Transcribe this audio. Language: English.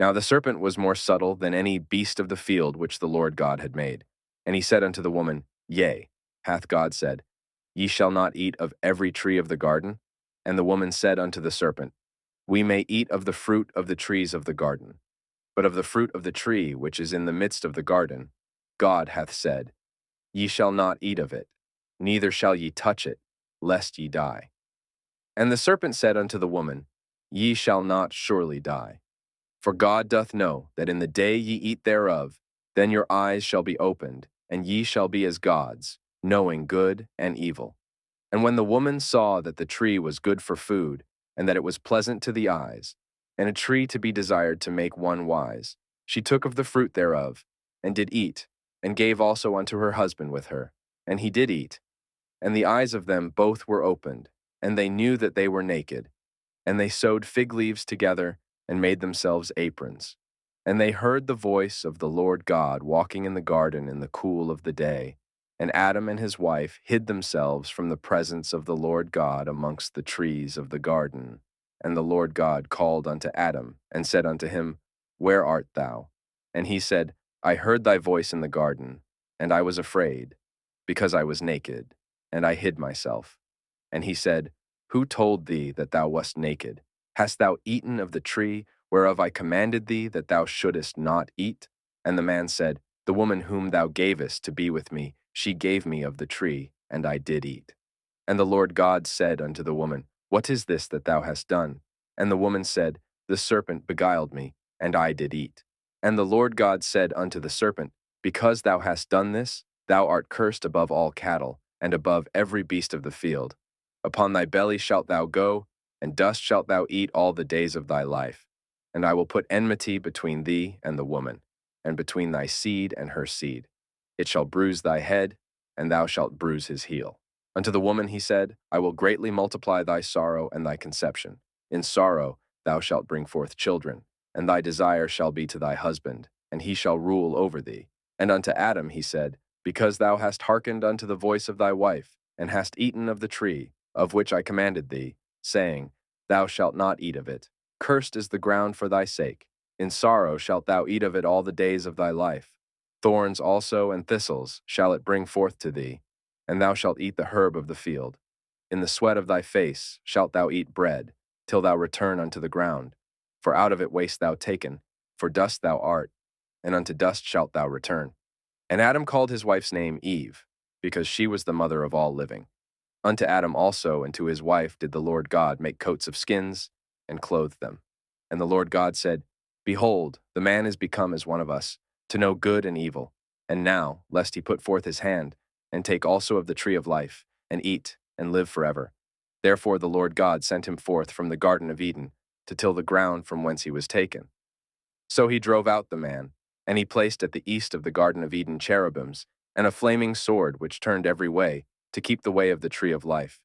Now the serpent was more subtle than any beast of the field which the Lord God had made. And he said unto the woman, Yea, hath God said, Ye shall not eat of every tree of the garden? And the woman said unto the serpent, We may eat of the fruit of the trees of the garden. But of the fruit of the tree which is in the midst of the garden, God hath said, Ye shall not eat of it, neither shall ye touch it, lest ye die. And the serpent said unto the woman, Ye shall not surely die. For God doth know that in the day ye eat thereof, then your eyes shall be opened, and ye shall be as gods, knowing good and evil. And when the woman saw that the tree was good for food, and that it was pleasant to the eyes, and a tree to be desired to make one wise, she took of the fruit thereof, and did eat, and gave also unto her husband with her, and he did eat. And the eyes of them both were opened, and they knew that they were naked. And they sewed fig leaves together, and made themselves aprons. And they heard the voice of the Lord God walking in the garden in the cool of the day. And Adam and his wife hid themselves from the presence of the Lord God amongst the trees of the garden. And the Lord God called unto Adam, and said unto him, Where art thou? And he said, I heard thy voice in the garden, and I was afraid, because I was naked, and I hid myself. And he said, Who told thee that thou wast naked? Hast thou eaten of the tree whereof I commanded thee that thou shouldest not eat? And the man said, The woman whom thou gavest to be with me, she gave me of the tree, and I did eat. And the Lord God said unto the woman, What is this that thou hast done? And the woman said, The serpent beguiled me, and I did eat. And the Lord God said unto the serpent, Because thou hast done this, thou art cursed above all cattle, and above every beast of the field. Upon thy belly shalt thou go, and dust shalt thou eat all the days of thy life. And I will put enmity between thee and the woman, and between thy seed and her seed. It shall bruise thy head, and thou shalt bruise his heel. Unto the woman he said, I will greatly multiply thy sorrow and thy conception. In sorrow thou shalt bring forth children, and thy desire shall be to thy husband, and he shall rule over thee. And unto Adam he said, Because thou hast hearkened unto the voice of thy wife, and hast eaten of the tree, of which I commanded thee, saying, Thou shalt not eat of it. Cursed is the ground for thy sake. In sorrow shalt thou eat of it all the days of thy life. Thorns also and thistles shall it bring forth to thee, and thou shalt eat the herb of the field. In the sweat of thy face shalt thou eat bread, till thou return unto the ground. For out of it wast thou taken, for dust thou art, and unto dust shalt thou return. And Adam called his wife's name Eve, because she was the mother of all living. Unto Adam also and to his wife did the Lord God make coats of skins, and clothe them. And the Lord God said, Behold, the man is become as one of us, to know good and evil. And now, lest he put forth his hand, and take also of the tree of life, and eat, and live forever. Therefore the Lord God sent him forth from the Garden of Eden, to till the ground from whence he was taken. So he drove out the man, and he placed at the east of the Garden of Eden cherubims, and a flaming sword which turned every way, to keep the way of the tree of life.